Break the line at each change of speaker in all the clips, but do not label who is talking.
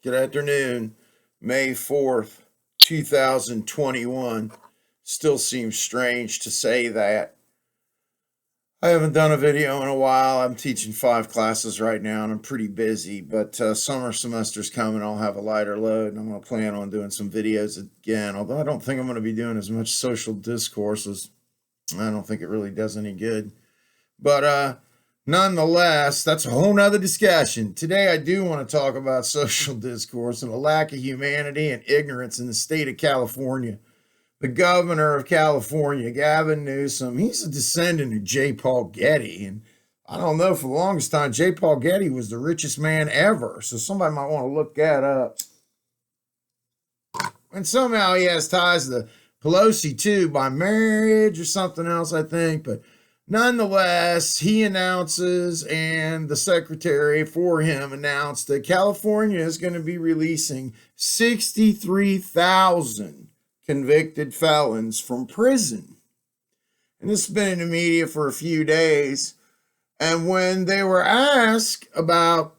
Good afternoon, May 4th, 2021. Still seems strange to say that. I haven't done a video in a while. I'm teaching 5 classes right now and I'm pretty busy, but summer semester's coming. I'll have a lighter load and I'm going to plan on doing some videos again, although I don't think I'm going to be doing as much social discourse as I don't think it really does any good. But nonetheless, that's a whole nother discussion. Today, I do want to talk about social discourse and a lack of humanity and ignorance in the state of California. The governor of California, Gavin Newsom, he's a descendant of J. Paul Getty. And I don't know, for the longest time, J. Paul Getty was the richest man ever. So somebody might want to look that up. And somehow he has ties to Pelosi, too, by marriage or something else, I think. But nonetheless, he announces, and the secretary for him announced that California is going to be releasing 63,000 convicted felons from prison. And this has been in the media for a few days. And when they were asked about,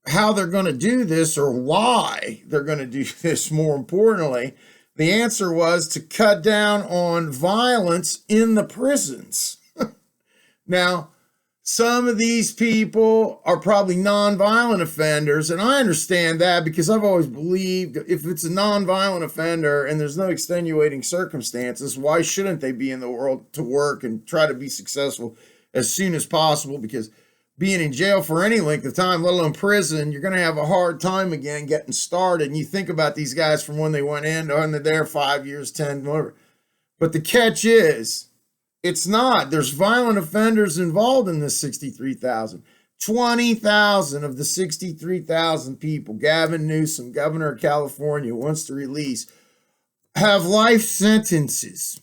how they're going to do this or why they're going to do this, more importantly, the answer was to cut down on violence in the prisons. Now, some of these people are probably nonviolent offenders, and I understand that because I've always believed if it's a nonviolent offender and there's no extenuating circumstances, why shouldn't they be in the world to work and try to be successful as soon as possible? Because being in jail for any length of time, let alone prison, you're going to have a hard time again getting started. And you think about these guys from when they went in to when they're there 5 years, 10, whatever. But the catch is, it's not. There's violent offenders involved in this 63,000. 20,000 of the 63,000 people Gavin Newsom, governor of California, wants to release have life sentences.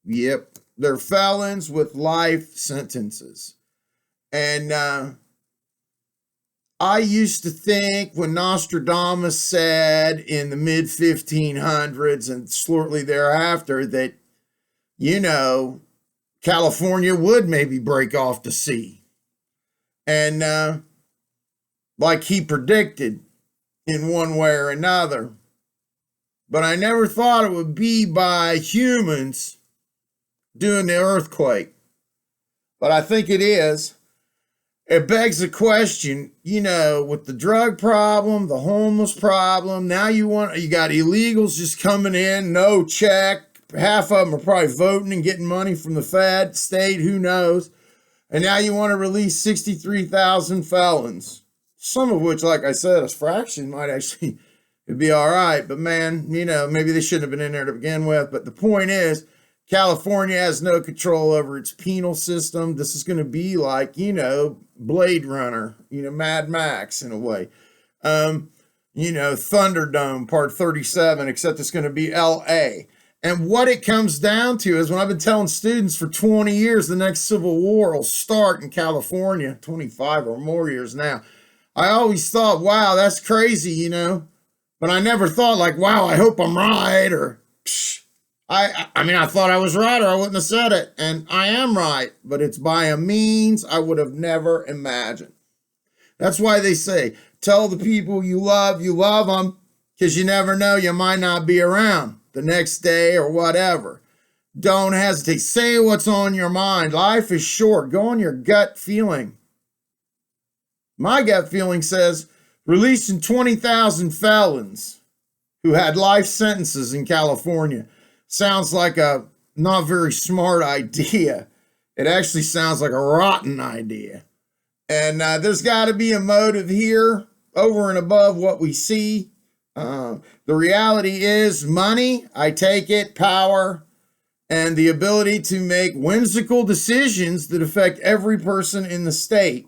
Yep, they're felons with life sentences. And I used to think when Nostradamus said in the mid-1500s and shortly thereafter that, California would maybe break off the sea. And like he predicted in one way or another. But I never thought it would be by humans doing the earthquake. But I think it is. It begs the question, with the drug problem, the homeless problem, now you got illegals just coming in, no check. Half of them are probably voting and getting money from the Fed, state, who knows. And now you want to release 63,000 felons, some of which, like I said, a fraction might actually it'd be all right. But man, maybe they shouldn't have been in there to begin with. But the point is, California has no control over its penal system. This is going to be like, Blade Runner, Mad Max in a way. Thunderdome Part 37, except it's going to be L.A. And what it comes down to is when I've been telling students for 20 years the next civil war will start in California, 25 or more years now. I always thought, wow, that's crazy, But I never thought like, wow, I hope I'm right, or psh. I thought I was right or I wouldn't have said it. And I am right, but it's by a means I would have never imagined. That's why they say, tell the people you love them, because you never know, you might not be around the next day or whatever. Don't hesitate. Say what's on your mind. Life is short. Go on your gut feeling. My gut feeling says releasing 20,000 felons who had life sentences in California sounds like a not very smart idea. It actually sounds like a rotten idea. And there's got to be a motive here over and above what we see. The reality is money, I take it, power, and the ability to make whimsical decisions that affect every person in the state.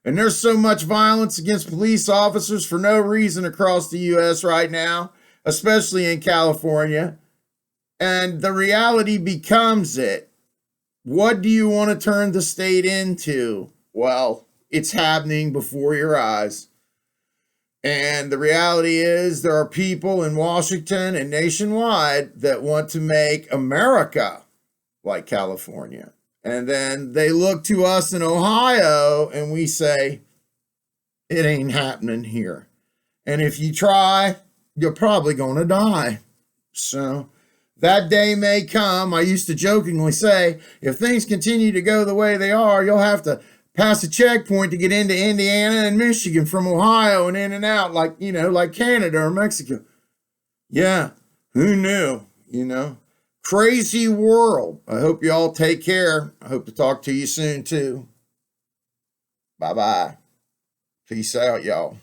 And there's so much violence against police officers for no reason across the U.S. right now, especially in California. And the reality becomes it. What do you want to turn the state into? Well, it's happening before your eyes. And the reality is there are people in Washington and nationwide that want to make America like California. And then they look to us in Ohio and we say, it ain't happening here. And if you try, you're probably going to die. So that day may come. I used to jokingly say, if things continue to go the way they are, you'll have to pass a checkpoint to get into Indiana and Michigan from Ohio and in and out, like, like Canada or Mexico. Yeah, who knew, Crazy world. I hope you all take care. I hope to talk to you soon, too. Bye-bye. Peace out, y'all.